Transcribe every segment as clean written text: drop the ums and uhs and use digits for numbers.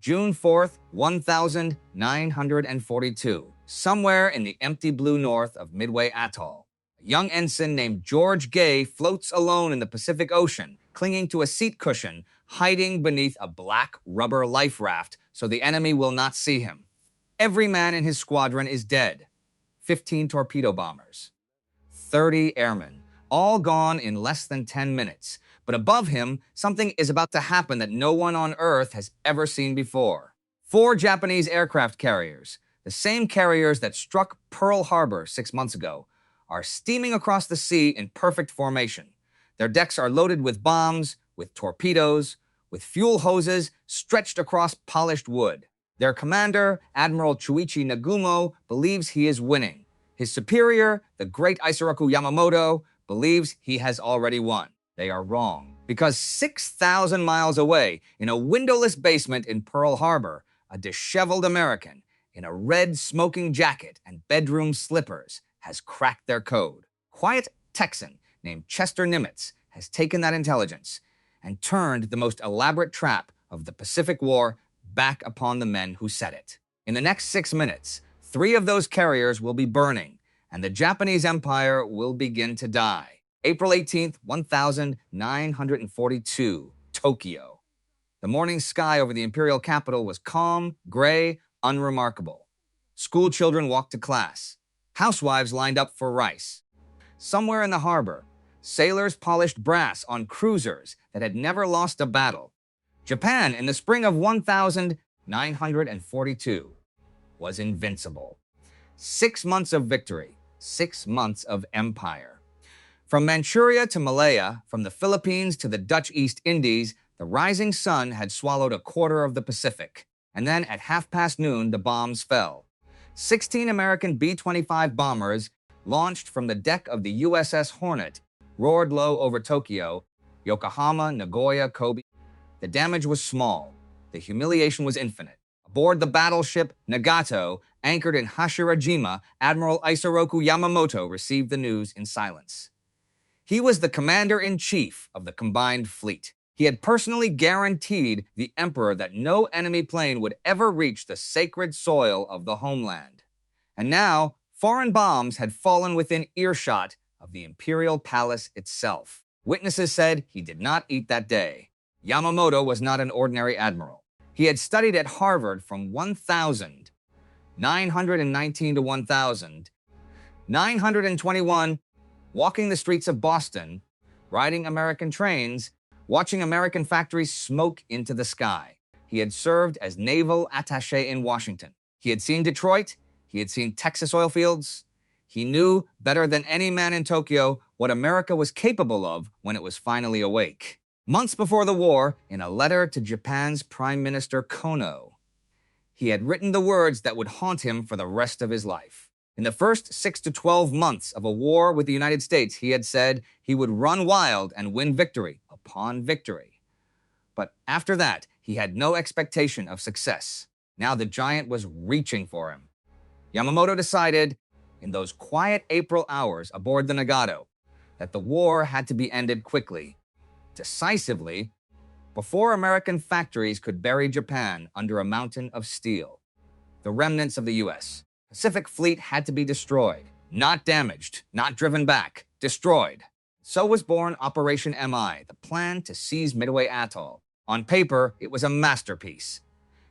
June 4th, 1942, somewhere in the empty blue north of Midway Atoll. A young ensign named George Gay floats alone in the Pacific Ocean, clinging to a seat cushion, hiding beneath a black rubber life raft so the enemy will not see him. Every man in his squadron is dead. 15 torpedo bombers, 30 airmen, all gone in less than 10 minutes. But above him, something is about to happen that no one on Earth has ever seen before. 4 Japanese aircraft carriers, the same carriers that struck Pearl Harbor 6 months ago, are steaming across the sea in perfect formation. Their decks are loaded with bombs, with torpedoes, with fuel hoses stretched across polished wood. Their commander, Admiral Chuichi Nagumo, believes he is winning. His superior, the great Isoroku Yamamoto, believes he has already won. They are wrong, because 6,000 miles away, in a windowless basement in Pearl Harbor, a disheveled American in a red smoking jacket and bedroom slippers has cracked their code. Quiet Texan named Chester Nimitz has taken that intelligence and turned the most elaborate trap of the Pacific War back upon the men who set it. In the next 6 minutes, 3 of those carriers will be burning, and the Japanese Empire will begin to die. April 18th, 1942, Tokyo. The morning sky over the imperial capital was calm, gray, unremarkable. School children walked to class. Housewives lined up for rice. Somewhere in the harbor, sailors polished brass on cruisers that had never lost a battle. Japan, in the spring of 1942, was invincible. 6 months of victory, 6 months of empire. From Manchuria to Malaya, from the Philippines to the Dutch East Indies, the rising sun had swallowed a quarter of the Pacific. And then at noon, the bombs fell. 16 American B-25 bombers, launched from the deck of the USS Hornet, roared low over Tokyo, Yokohama, Nagoya, Kobe. The damage was small. The humiliation was infinite. Aboard the battleship Nagato, anchored in Hashirajima, Admiral Isoroku Yamamoto received the news in silence. He was the commander-in-chief of the combined fleet. He had personally guaranteed the emperor that no enemy plane would ever reach the sacred soil of the homeland. And now, foreign bombs had fallen within earshot of the imperial palace itself. Witnesses said he did not eat that day. Yamamoto was not an ordinary admiral. He had studied at Harvard from 1919 to 1921, walking the streets of Boston, riding American trains, watching American factories smoke into the sky. He had served as naval attaché in Washington. He had seen Detroit. He had seen Texas oil fields. He knew better than any man in Tokyo what America was capable of when it was finally awake. Months before the war, in a letter to Japan's Prime Minister Kono, he had written the words that would haunt him for the rest of his life. In the first 6 to 12 months of a war with the United States, he had said he would run wild and win victory upon victory. But after that, he had no expectation of success. Now the giant was reaching for him. Yamamoto decided, in those quiet April hours aboard the Nagato, that the war had to be ended quickly, decisively, before American factories could bury Japan under a mountain of steel. The remnants of the U.S. Pacific Fleet had to be destroyed, not damaged, not driven back, destroyed. So was born Operation MI, the plan to seize Midway Atoll. On paper, it was a masterpiece.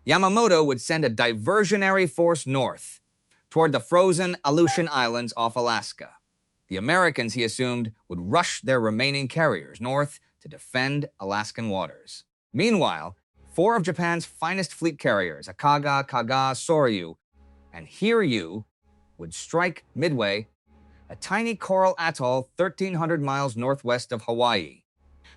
Yamamoto would send a diversionary force north, toward the frozen Aleutian Islands off Alaska. The Americans, he assumed, would rush their remaining carriers north to defend Alaskan waters. Meanwhile, 4 of Japan's finest fleet carriers, Akaga, Kaga, Soryu, and Hiryu, would strike Midway, a tiny coral atoll 1,300 miles northwest of Hawaii.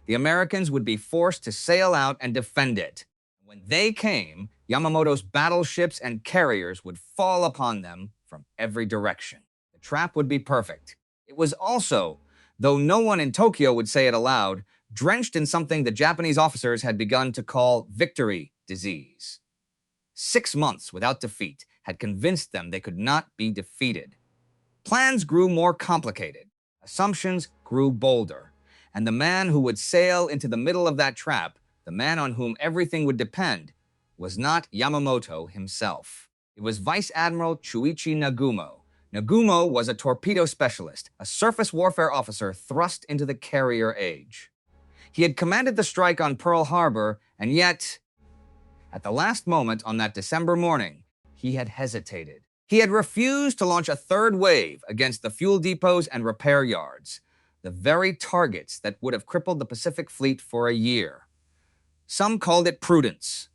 The Americans would be forced to sail out and defend it. When they came, Yamamoto's battleships and carriers would fall upon them from every direction. The trap would be perfect. It was also, though no one in Tokyo would say it aloud, drenched in something the Japanese officers had begun to call victory disease. 6 months without defeat had convinced them they could not be defeated. Plans grew more complicated. Assumptions grew bolder. And the man who would sail into the middle of that trap, the man on whom everything would depend, was not Yamamoto himself. It was Vice Admiral Chuichi Nagumo. Nagumo was a torpedo specialist, a surface warfare officer thrust into the carrier age. He had commanded the strike on Pearl Harbor, and yet, at the last moment on that December morning, he had hesitated. He had refused to launch a third wave against the fuel depots and repair yards, the very targets that would have crippled the Pacific Fleet for a year. Some called it prudence.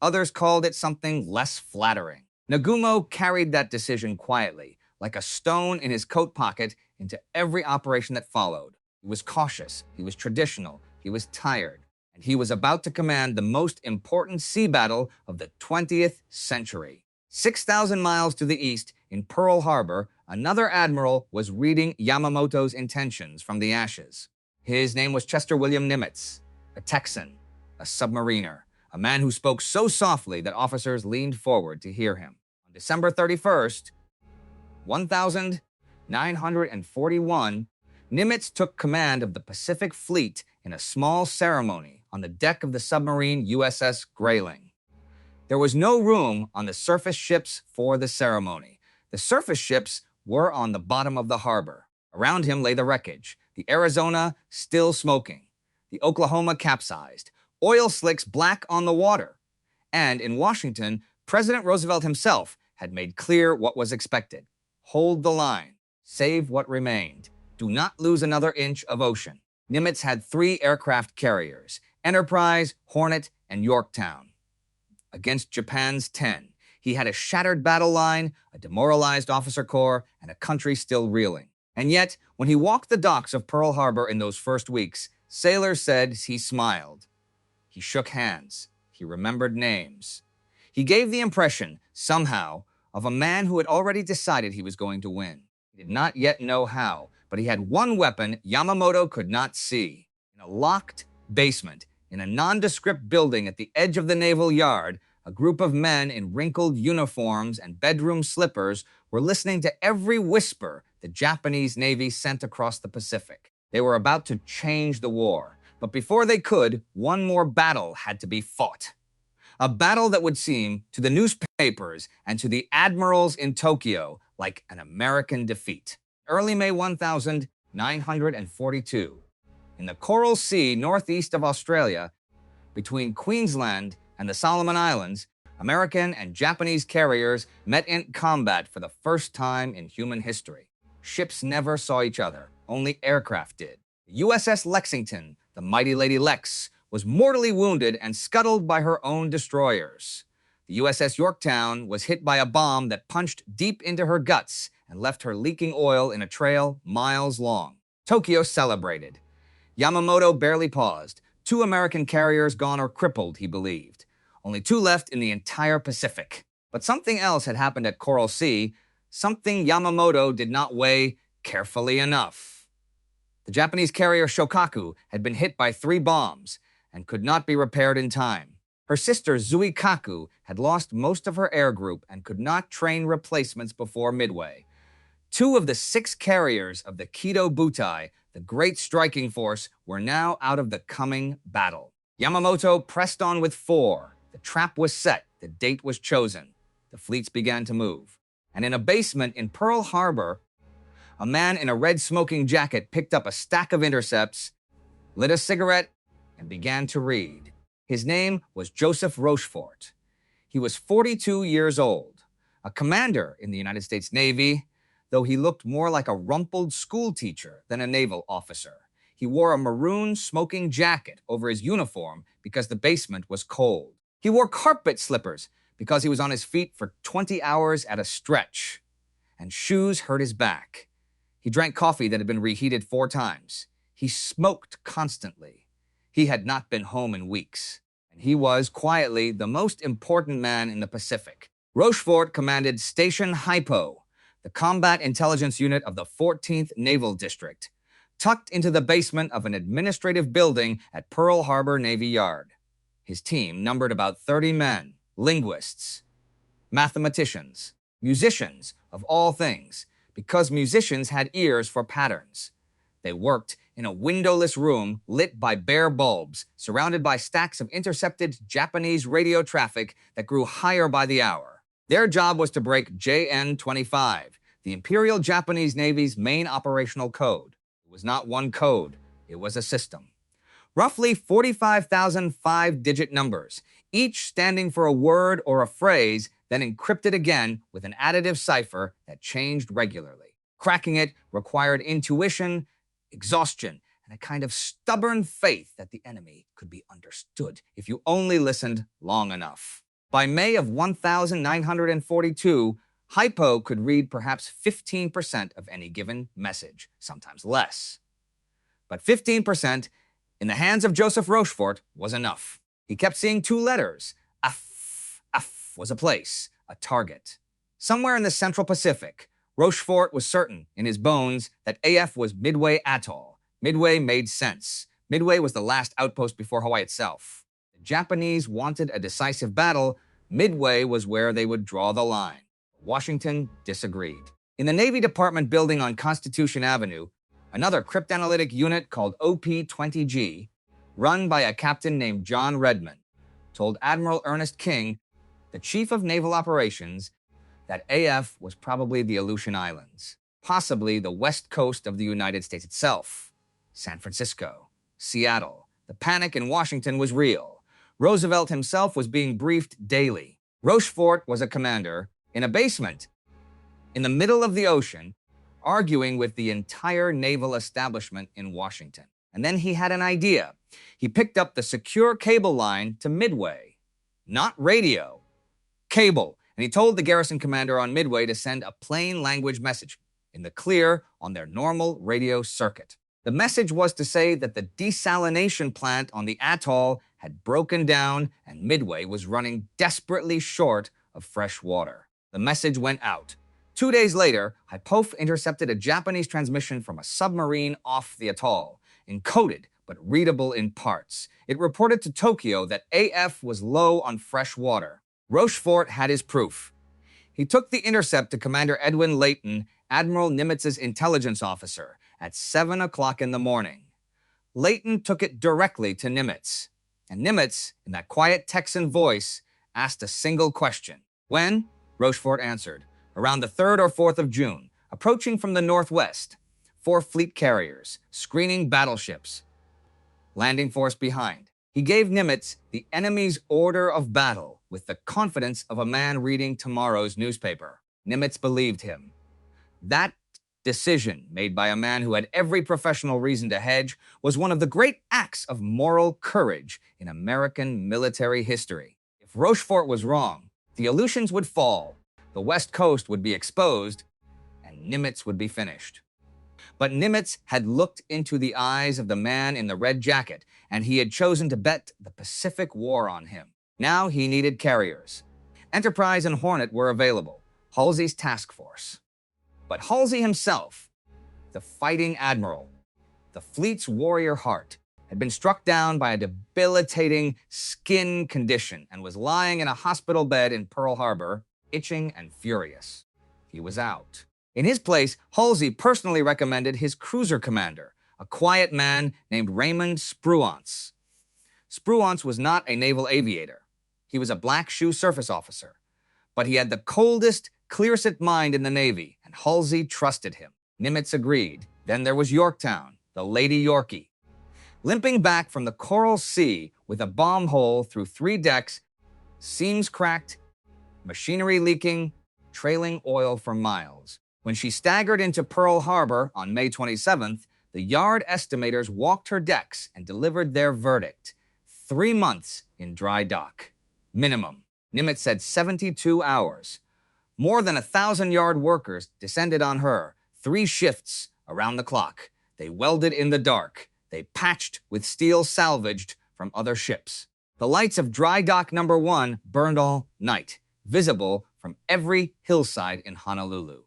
Others called it something less flattering. Nagumo carried that decision quietly, like a stone in his coat pocket, into every operation that followed. He was cautious, he was traditional, he was tired, and he was about to command the most important sea battle of the 20th century. 6,000 miles to the east, in Pearl Harbor, another admiral was reading Yamamoto's intentions from the ashes. His name was Chester William Nimitz, a Texan, a submariner, a man who spoke so softly that officers leaned forward to hear him. On December 31st, 1941, Nimitz took command of the Pacific Fleet in a small ceremony on the deck of the submarine USS Grayling. There was no room on the surface ships for the ceremony. The surface ships were on the bottom of the harbor. Around him lay the wreckage, the Arizona still smoking, the Oklahoma capsized, oil slicks black on the water. And in Washington, President Roosevelt himself had made clear what was expected. Hold the line. Save what remained. Do not lose another inch of ocean. Nimitz had 3 aircraft carriers, Enterprise, Hornet, and Yorktown. Against Japan's 10, he had a shattered battle line, a demoralized officer corps, and a country still reeling. And yet, when he walked the docks of Pearl Harbor in those first weeks, sailors said he smiled. He shook hands. He remembered names. He gave the impression, somehow, of a man who had already decided he was going to win. He did not yet know how, but he had one weapon Yamamoto could not see. In a locked basement, in a nondescript building at the edge of the naval yard, a group of men in wrinkled uniforms and bedroom slippers were listening to every whisper the Japanese Navy sent across the Pacific. They were about to change the war. But before they could, one more battle had to be fought. A battle that would seem, to the newspapers and to the admirals in Tokyo, like an American defeat. Early May 1942, in the Coral Sea northeast of Australia, between Queensland and the Solomon Islands, American and Japanese carriers met in combat for the first time in human history. Ships never saw each other, only aircraft did. The USS Lexington, the mighty Lady Lex, was mortally wounded and scuttled by her own destroyers. The USS Yorktown was hit by a bomb that punched deep into her guts and left her leaking oil in a trail miles long. Tokyo celebrated. Yamamoto barely paused. 2 American carriers gone or crippled, he believed. Only 2 left in the entire Pacific. But something else had happened at Coral Sea, something Yamamoto did not weigh carefully enough. The Japanese carrier Shokaku had been hit by 3 bombs and could not be repaired in time. Her sister Zuikaku had lost most of her air group and could not train replacements before Midway. 2 of the 6 carriers of the Kido Butai, the great striking force, were now out of the coming battle. Yamamoto pressed on with 4. The trap was set. The date was chosen. The fleets began to move. And in a basement in Pearl Harbor, a man in a red smoking jacket picked up a stack of intercepts, lit a cigarette, and began to read. His name was Joseph Rochefort. He was 42 years old, a commander in the United States Navy, though he looked more like a rumpled schoolteacher than a naval officer. He wore a maroon smoking jacket over his uniform because the basement was cold. He wore carpet slippers because he was on his feet for 20 hours at a stretch, and shoes hurt his back. He drank coffee that had been reheated 4 times. He smoked constantly. He had not been home in weeks. And he was, quietly, the most important man in the Pacific. Rochefort commanded Station HYPO, the combat intelligence unit of the 14th Naval District, tucked into the basement of an administrative building at Pearl Harbor Navy Yard. His team numbered about 30 men, linguists, mathematicians, musicians of all things, because musicians had ears for patterns. They worked in a windowless room lit by bare bulbs, surrounded by stacks of intercepted Japanese radio traffic that grew higher by the hour. Their job was to break JN-25, the Imperial Japanese Navy's main operational code. It was not one code, it was a system. Roughly 45,000 five-digit numbers, each standing for a word or a phrase, then encrypted again with an additive cipher that changed regularly. Cracking it required intuition, exhaustion, and a kind of stubborn faith that the enemy could be understood if you only listened long enough. By May of 1942, HYPO could read perhaps 15% of any given message, sometimes less. But 15% in the hands of Joseph Rochefort was enough. He kept seeing two letters. Af was a place, a target. Somewhere in the Central Pacific, Rochefort was certain in his bones that AF was Midway Atoll. Midway made sense. Midway was the last outpost before Hawaii itself. The Japanese wanted a decisive battle. Midway was where they would draw the line. Washington disagreed. In the Navy Department building on Constitution Avenue, another cryptanalytic unit called OP-20G, run by a captain named John Redmond, told Admiral Ernest King, the chief of naval operations, that AF was probably the Aleutian Islands, possibly the west coast of the United States itself, San Francisco, Seattle. The panic in Washington was real. Roosevelt himself was being briefed daily. Rochefort was a commander in a basement in the middle of the ocean, arguing with the entire naval establishment in Washington. And then he had an idea. He picked up the secure cable line to Midway. Not radio, cable. And he told the garrison commander on Midway to send a plain language message in the clear on their normal radio circuit. The message was to say that the desalination plant on the atoll had broken down and Midway was running desperately short of fresh water. The message went out. 2 days later, HYPO intercepted a Japanese transmission from a submarine off the atoll, encoded but readable in parts. It reported to Tokyo that AF was low on fresh water. Rochefort had his proof. He took the intercept to Commander Edwin Layton, Admiral Nimitz's intelligence officer, at 7 o'clock in the morning. Layton took it directly to Nimitz, and Nimitz, in that quiet Texan voice, asked a single question. When? Rochefort answered. Around the 3rd or 4th of June, approaching from the northwest. 4 fleet carriers, screening battleships. Landing force behind. He gave Nimitz the enemy's order of battle with the confidence of a man reading tomorrow's newspaper. Nimitz believed him. That decision, made by a man who had every professional reason to hedge, was one of the great acts of moral courage in American military history. If Rochefort was wrong, the Aleutians would fall, the West Coast would be exposed, and Nimitz would be finished. But Nimitz had looked into the eyes of the man in the red jacket, and he had chosen to bet the Pacific War on him. Now he needed carriers. Enterprise and Hornet were available, Halsey's task force. But Halsey himself, the fighting admiral, the fleet's warrior heart, had been struck down by a debilitating skin condition and was lying in a hospital bed in Pearl Harbor, itching and furious. He was out. In his place, Halsey personally recommended his cruiser commander, a quiet man named Raymond Spruance. Spruance was not a naval aviator. He was a black shoe surface officer. But he had the coldest, clearest mind in the Navy, and Halsey trusted him. Nimitz agreed. Then there was Yorktown, the Lady Yorkie. Limping back from the Coral Sea with a bomb hole through 3 decks, seams cracked, machinery leaking, trailing oil for miles. When she staggered into Pearl Harbor on May 27th, the yard estimators walked her decks and delivered their verdict. 3 months in dry dock. Minimum. Nimitz said 72 hours. More than 1,000-yard workers descended on her, 3 shifts around the clock. They welded in the dark. They patched with steel salvaged from other ships. The lights of dry dock number 1 burned all night, visible from every hillside in Honolulu.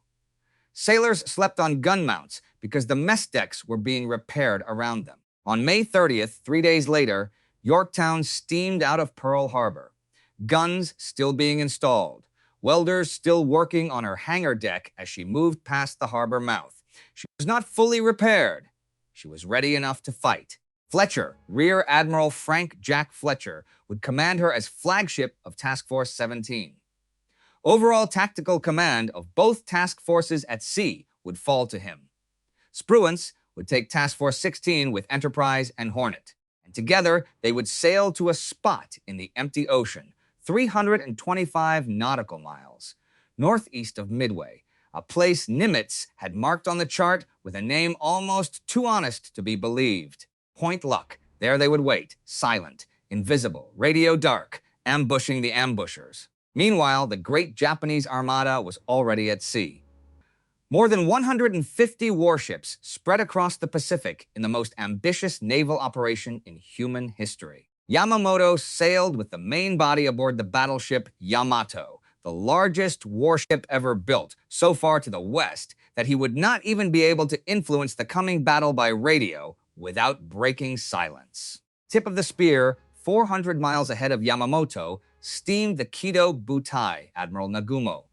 Sailors slept on gun mounts because the mess decks were being repaired around them. On May 30th, 3 days later, Yorktown steamed out of Pearl Harbor. Guns still being installed. Welders still working on her hangar deck as she moved past the harbor mouth. She was not fully repaired. she was ready enough to fight. Fletcher, Rear Admiral Frank Jack Fletcher, would command her as flagship of Task Force 17. Overall tactical command of both task forces at sea would fall to him. Spruance would take Task Force 16 with Enterprise and Hornet, and together they would sail to a spot in the empty ocean, 325 nautical miles, northeast of Midway, a place Nimitz had marked on the chart with a name almost too honest to be believed. Point Luck. There they would wait, silent, invisible, radio dark, ambushing the ambushers. Meanwhile, the great Japanese armada was already at sea. More than 150 warships spread across the Pacific in the most ambitious naval operation in human history. Yamamoto sailed with the main body aboard the battleship Yamato, the largest warship ever built, so far to the west that he would not even be able to influence the coming battle by radio without breaking silence. Tip of the spear, 400 miles ahead of Yamamoto, steamed the Kido Butai, Admiral Nagumo.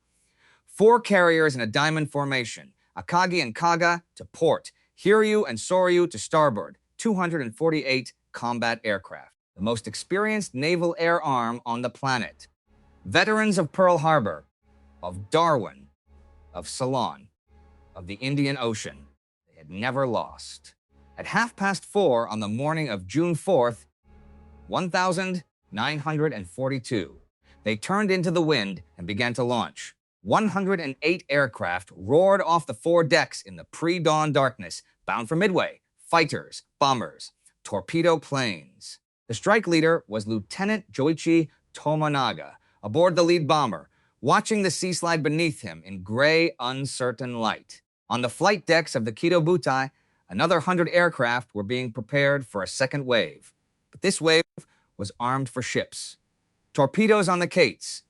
4 carriers in a diamond formation, Akagi and Kaga to port, Hiryu and Soryu to starboard, 248 combat aircraft, the most experienced naval air arm on the planet. Veterans of Pearl Harbor, of Darwin, of Ceylon, of the Indian Ocean, they had never lost. At 4:30 on the morning of June 4th, 1942, they turned into the wind and began to launch. 108 aircraft roared off the 4 decks in the pre-dawn darkness, bound for Midway, fighters, bombers, torpedo planes. The strike leader was Lieutenant Joichi Tomonaga, aboard the lead bomber, watching the sea slide beneath him in gray, uncertain light. On the flight decks of the Kido Butai, another 100 aircraft were being prepared for a second wave. But this wave was armed for ships. Torpedoes on the Kates,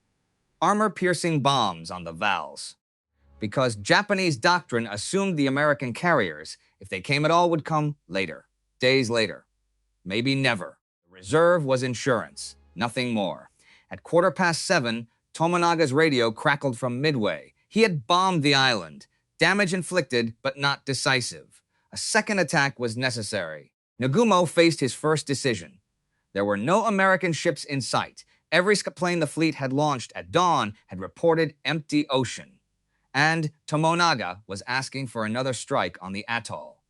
armor-piercing bombs on the Vals. Because Japanese doctrine assumed the American carriers, if they came at all, would come later, days later, maybe never. The reserve was insurance, nothing more. At 7:15, Tomonaga's radio crackled from Midway. He had bombed the island, damage inflicted but not decisive. A second attack was necessary. Nagumo faced his first decision. There were no American ships in sight. Every plane the fleet had launched at dawn had reported empty ocean. And Tomonaga was asking for another strike on the atoll.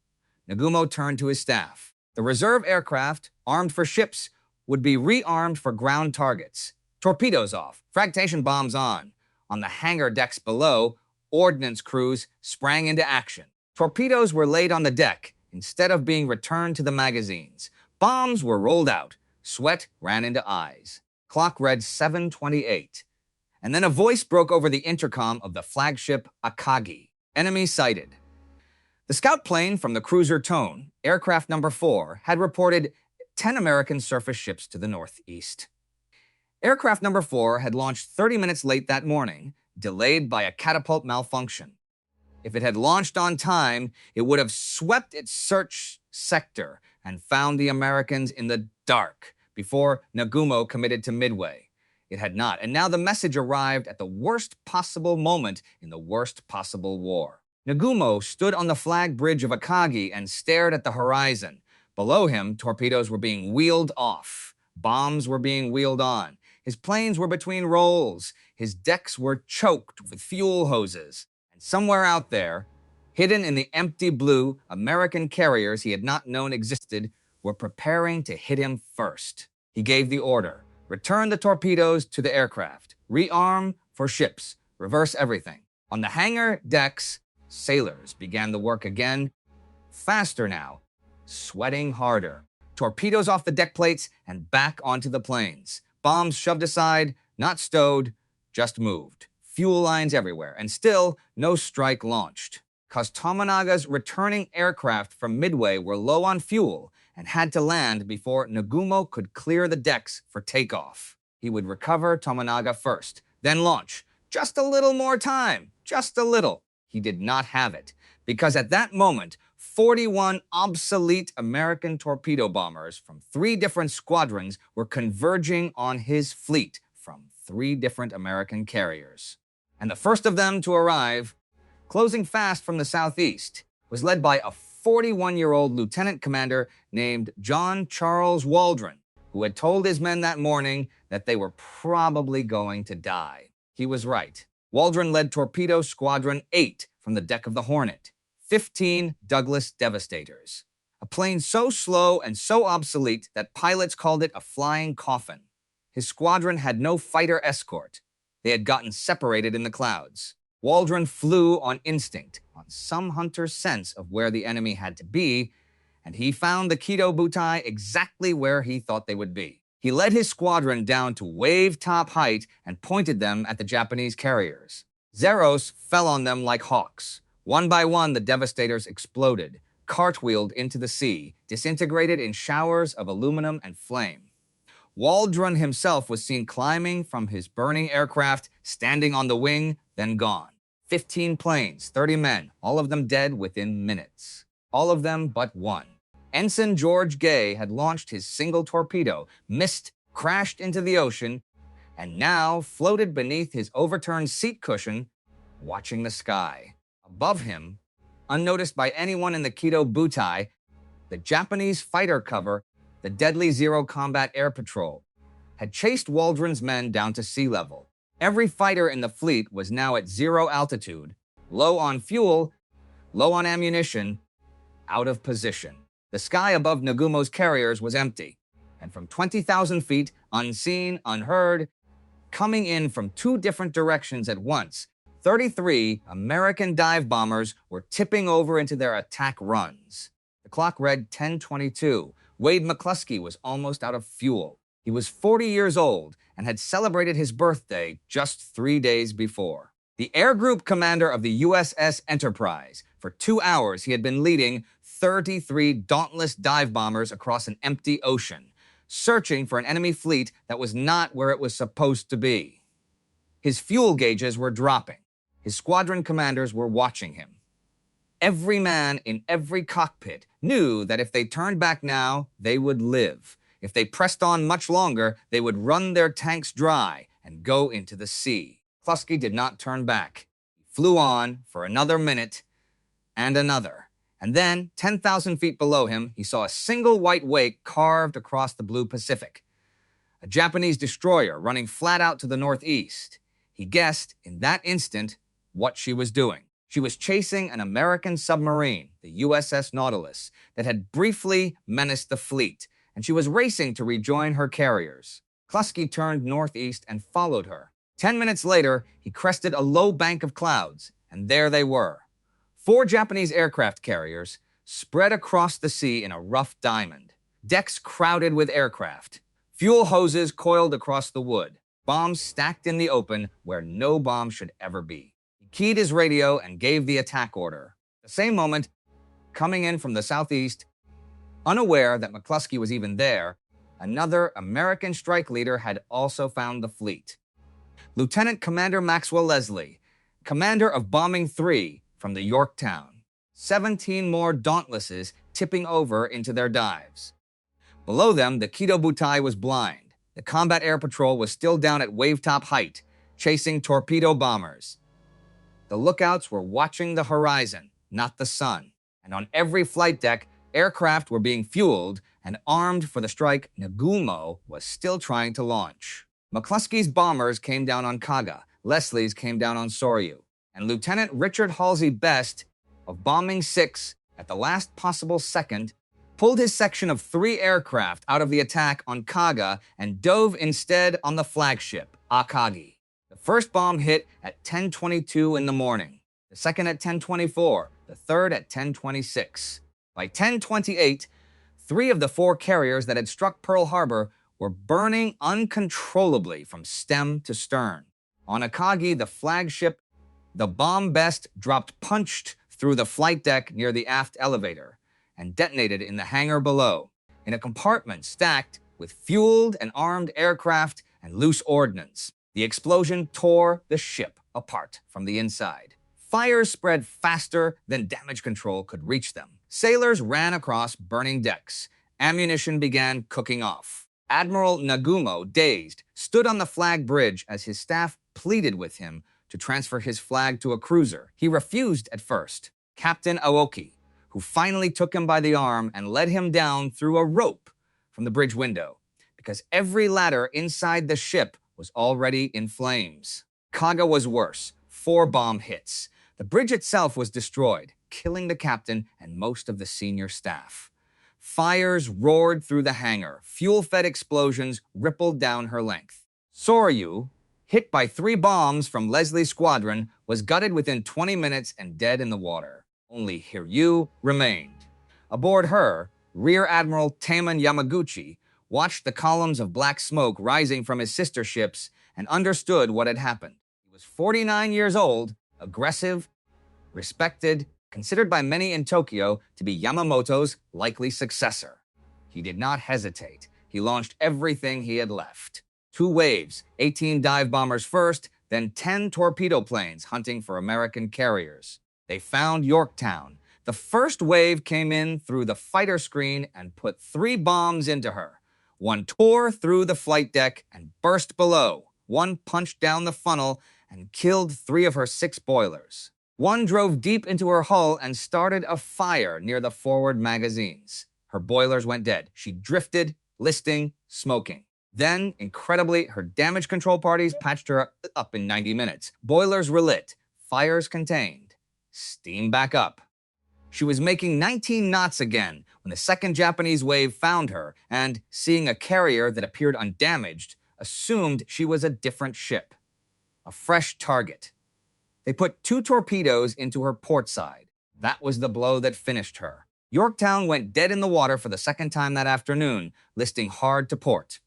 Nagumo turned to his staff. The reserve aircraft, armed for ships, would be rearmed for ground targets. Torpedoes off, fragmentation bombs on. On the hangar decks below, ordnance crews sprang into action. Torpedoes were laid on the deck instead of being returned to the magazines. Bombs were rolled out. Sweat ran into eyes. Clock read 7:28. And then a voice broke over the intercom of the flagship Akagi. Enemy sighted. The scout plane from the cruiser Tone, aircraft number 4, had reported 10 American surface ships to the northeast. Aircraft number 4 had launched 30 minutes late that morning, delayed by a catapult malfunction. If it had launched on time, it would have swept its search sector and found the Americans in the dark before Nagumo committed to Midway. It had not, and now the message arrived at the worst possible moment in the worst possible war. Nagumo stood on the flag bridge of Akagi and stared at the horizon. Below him, torpedoes were being wheeled off. Bombs were being wheeled on. His planes were between rolls. His decks were choked with fuel hoses. And somewhere out there, hidden in the empty blue, American carriers he had not known existed were preparing to hit him first. He gave the order. Return the torpedoes to the aircraft. Rearm for ships. Reverse everything. On the hangar decks, sailors began the work again. Faster now. Sweating harder. Torpedoes off the deck plates and back onto the planes. Bombs shoved aside, not stowed, just moved. Fuel lines everywhere, and still no strike launched. Because Tomonaga's returning aircraft from Midway were low on fuel and had to land before Nagumo could clear the decks for takeoff. He would recover Tomonaga first, then launch. Just a little more time, just a little. He did not have it, because at that moment, 41 obsolete American torpedo bombers from 3 different squadrons were converging on his fleet from 3 different American carriers. And the first of them to arrive, closing fast from the southeast, was led by a 41-year-old lieutenant commander named John Charles Waldron, who had told his men that morning that they were probably going to die. He was right. Waldron led Torpedo Squadron 8 from the deck of the Hornet, 15 Douglas Devastators, a plane so slow and so obsolete that pilots called it a flying coffin. His squadron had no fighter escort. They had gotten separated in the clouds. Waldron flew on instinct, on some hunter's sense of where the enemy had to be, and he found the Kido Butai exactly where he thought they would be. He led his squadron down to wave-top height and pointed them at the Japanese carriers. Zeros fell on them like hawks. One by one, the Devastators exploded, cartwheeled into the sea, disintegrated in showers of aluminum and flame. Waldron himself was seen climbing from his burning aircraft, standing on the wing, then gone. 15 planes, 30 men, all of them dead within minutes. All of them but one. Ensign George Gay had launched his single torpedo, missed, crashed into the ocean, and now floated beneath his overturned seat cushion, watching the sky. Above him, unnoticed by anyone in the Kido Butai, the Japanese fighter cover, the deadly Zero Combat Air Patrol, had chased Waldron's men down to sea level. Every fighter in the fleet was now at zero altitude, low on fuel, low on ammunition, out of position. The sky above Nagumo's carriers was empty, and from 20,000 feet, unseen, unheard, coming in from two different directions at once, 33 American dive bombers were tipping over into their attack runs. The clock read 10:22. Wade McCluskey was almost out of fuel. He was 40 years old and had celebrated his birthday just 3 days before. The air group commander of the USS Enterprise. For 2 hours, he had been leading 33 dauntless dive bombers across an empty ocean, searching for an enemy fleet that was not where it was supposed to be. His fuel gauges were dropping. His squadron commanders were watching him. Every man in every cockpit knew that if they turned back now, they would live. If they pressed on much longer, they would run their tanks dry and go into the sea. McCluskey did not turn back. He flew on for another minute and another. And then, 10,000 feet below him, he saw a single white wake carved across the blue Pacific. A Japanese destroyer running flat out to the northeast. He guessed, in that instant, what she was doing. She was chasing an American submarine, the USS Nautilus, that had briefly menaced the fleet, and she was racing to rejoin her carriers. McCluskey turned northeast and followed her. 10 minutes later, he crested a low bank of clouds, and there they were. 4 Japanese aircraft carriers spread across the sea in a rough diamond. Decks crowded with aircraft. Fuel hoses coiled across the wood. Bombs stacked in the open where no bomb should ever be. He keyed his radio and gave the attack order. At the same moment, coming in from the southeast, unaware that McCluskey was even there, another American strike leader had also found the fleet. Lieutenant Commander Maxwell Leslie, commander of Bombing 3 from the Yorktown. 17 more Dauntlesses tipping over into their dives. Below them, the Kido Butai was blind. The Combat Air Patrol was still down at wave-top height, chasing torpedo bombers. The lookouts were watching the horizon, not the sun. And on every flight deck, aircraft were being fueled and armed for the strike Nagumo was still trying to launch. McCluskey's bombers came down on Kaga, Leslie's came down on Soryu, and Lieutenant Richard Halsey Best of Bombing 6, at the last possible second, pulled his section of 3 aircraft out of the attack on Kaga and dove instead on the flagship, Akagi. The first bomb hit at 10:22 in the morning, the second at 10:24, the third at 10:26. By 10:28, 3 of the 4 carriers that had struck Pearl Harbor were burning uncontrollably from stem to stern. On Akagi, the flagship, the bomb Best dropped punched through the flight deck near the aft elevator and detonated in the hangar below, in a compartment stacked with fueled and armed aircraft and loose ordnance. The explosion tore the ship apart from the inside. Fires spread faster than damage control could reach them. Sailors ran across burning decks. Ammunition began cooking off. Admiral Nagumo, dazed, stood on the flag bridge as his staff pleaded with him to transfer his flag to a cruiser. He refused at first. Captain Aoki, who finally took him by the arm and led him down through a rope from the bridge window, because every ladder inside the ship was already in flames. Kaga was worse. 4 bomb hits. The bridge itself was destroyed, killing the captain and most of the senior staff. Fires roared through the hangar. Fuel-fed explosions rippled down her length. Soryu, hit by 3 bombs from Leslie's squadron, was gutted within 20 minutes and dead in the water. Only Hiryu remained. Aboard her, Rear Admiral Taman Yamaguchi watched the columns of black smoke rising from his sister ships and understood what had happened. He was 49 years old, aggressive, respected, considered by many in Tokyo to be Yamamoto's likely successor. He did not hesitate. He launched everything he had left. 2 waves, 18 dive bombers first, then 10 torpedo planes hunting for American carriers. They found Yorktown. The first wave came in through the fighter screen and put 3 bombs into her. One tore through the flight deck and burst below. One punched down the funnel and killed 3 of her 6 boilers. One drove deep into her hull and started a fire near the forward magazines. Her boilers went dead. She drifted, listing, smoking. Then, incredibly, her damage control parties patched her up in 90 minutes. Boilers relit, fires contained, steam back up. She was making 19 knots again when the second Japanese wave found her and, seeing a carrier that appeared undamaged, assumed she was a different ship. A fresh target. They put 2 torpedoes into her port side. That was the blow that finished her. Yorktown went dead in the water for the second time that afternoon, listing hard to port.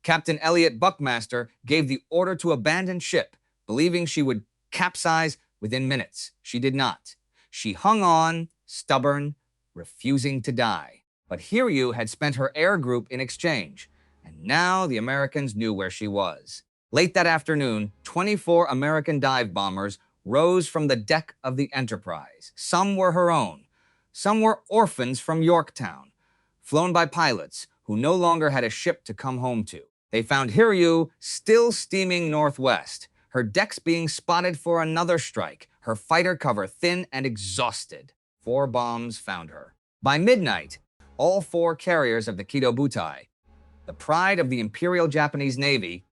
Captain Elliot Buckmaster gave the order to abandon ship, believing she would capsize within minutes. She did not. She hung on, stubborn, refusing to die. But Hiryu had spent her air group in exchange, and now the Americans knew where she was. Late that afternoon, 24 American dive bombers rose from the deck of the Enterprise. Some were her own. Some were orphans from Yorktown, flown by pilots who no longer had a ship to come home to. They found Hiryu still steaming northwest, her decks being spotted for another strike, her fighter cover thin and exhausted. 4 bombs found her. By midnight, all 4 carriers of the Kido Butai, the pride of the Imperial Japanese Navy,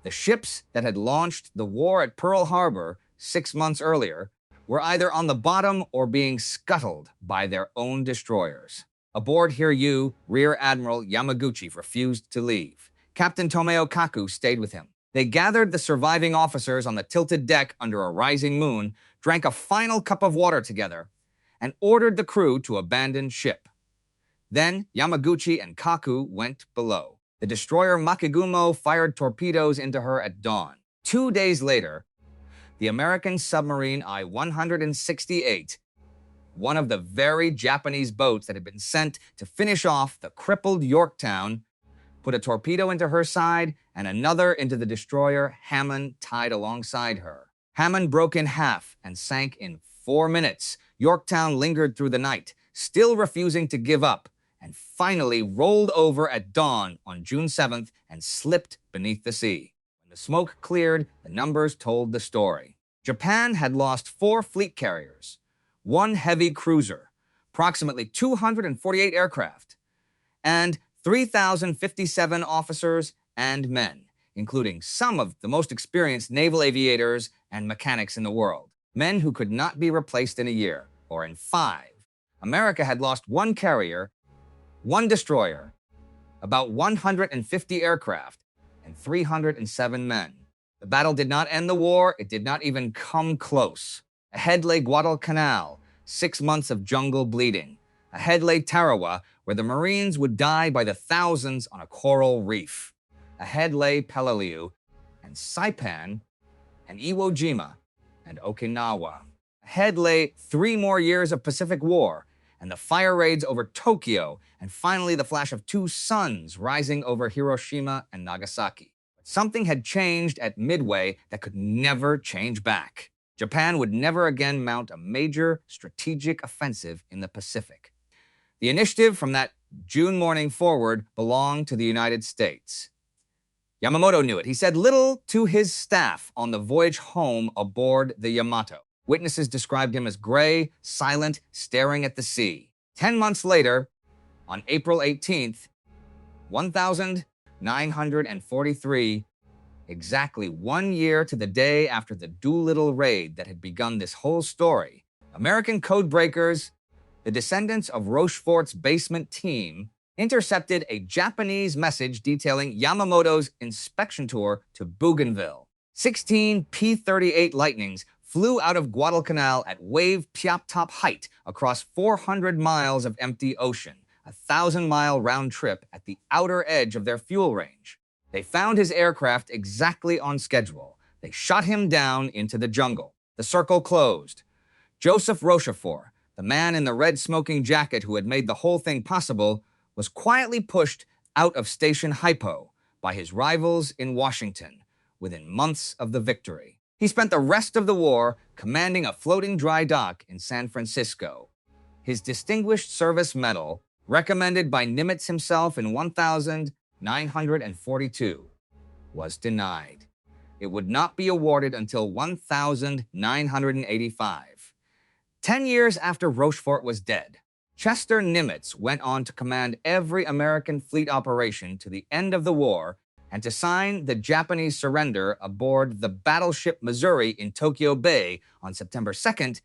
the ships that had launched the war at Pearl Harbor 6 months earlier, were either on the bottom or being scuttled by their own destroyers. Aboard Hiryu, Rear Admiral Yamaguchi refused to leave. Captain Tomeo Kaku stayed with him. They gathered the surviving officers on the tilted deck under a rising moon, drank a final cup of water together, and ordered the crew to abandon ship. Then Yamaguchi and Kaku went below. The destroyer Makigumo fired torpedoes into her at dawn. 2 days later, the American submarine I-168, one of the very Japanese boats that had been sent to finish off the crippled Yorktown, put a torpedo into her side and another into the destroyer Hammond tied alongside her. Hammond broke in half and sank in 4 minutes. Yorktown lingered through the night, still refusing to give up, and finally rolled over at dawn on June 7th and slipped beneath the sea. When the smoke cleared, the numbers told the story. Japan had lost 4 fleet carriers, 1 heavy cruiser, approximately 248 aircraft, and 3,057 officers and men, including some of the most experienced naval aviators and mechanics in the world, men who could not be replaced in a year or in 5. America had lost 1 carrier, 1 destroyer, about 150 aircraft, and 307 men. The battle did not end the war. It did not even come close. Ahead lay Guadalcanal, 6 months of jungle bleeding. Ahead lay Tarawa, where the Marines would die by the thousands on a coral reef. Ahead lay Peleliu, and Saipan, and Iwo Jima, and Okinawa. Ahead lay 3 more years of Pacific War, and the fire raids over Tokyo, and finally the flash of 2 suns rising over Hiroshima and Nagasaki. But something had changed at Midway that could never change back. Japan would never again mount a major strategic offensive in the Pacific. The initiative from that June morning forward belonged to the United States. Yamamoto knew it. He said little to his staff on the voyage home aboard the Yamato. Witnesses described him as gray, silent, staring at the sea. 10 months later, on April 18th, 1943, exactly 1 year to the day after the Doolittle raid that had begun this whole story, American codebreakers, the descendants of Rochefort's basement team, intercepted a Japanese message detailing Yamamoto's inspection tour to Bougainville. 16 P-38 Lightnings flew out of Guadalcanal at wave piop-top height across 400 miles of empty ocean, a 1,000-mile round trip at the outer edge of their fuel range. They found his aircraft exactly on schedule. They shot him down into the jungle. The circle closed. Joseph Rochefort, the man in the red smoking jacket who had made the whole thing possible, was quietly pushed out of Station HYPO by his rivals in Washington within months of the victory. He spent the rest of the war commanding a floating dry dock in San Francisco. His Distinguished Service Medal, recommended by Nimitz himself in 1942, was denied. It would not be awarded until 1985. 10 years after Rochefort was dead, Chester Nimitz went on to command every American fleet operation to the end of the war and to sign the Japanese surrender aboard the battleship Missouri in Tokyo Bay on September 2nd,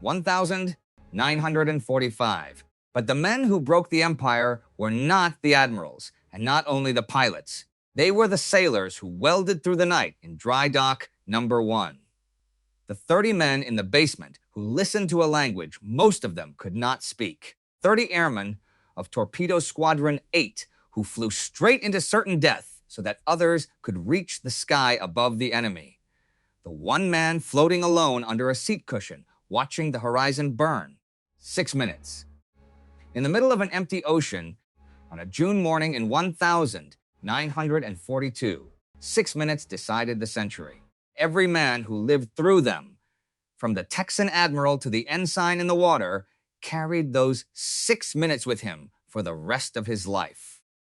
1945. But the men who broke the empire were not the admirals, and not only the pilots. They were the sailors who welded through the night in dry dock number 1. The 30 men in the basement who listened to a language most of them could not speak. 30 airmen of Torpedo Squadron 8 who flew straight into certain death so that others could reach the sky above the enemy. The one man floating alone under a seat cushion, watching the horizon burn. 6 minutes. In the middle of an empty ocean, on a June morning in 1942, 6 minutes decided the century. Every man who lived through them, from the Texan admiral to the ensign in the water, carried those 6 minutes with him for the rest of his life.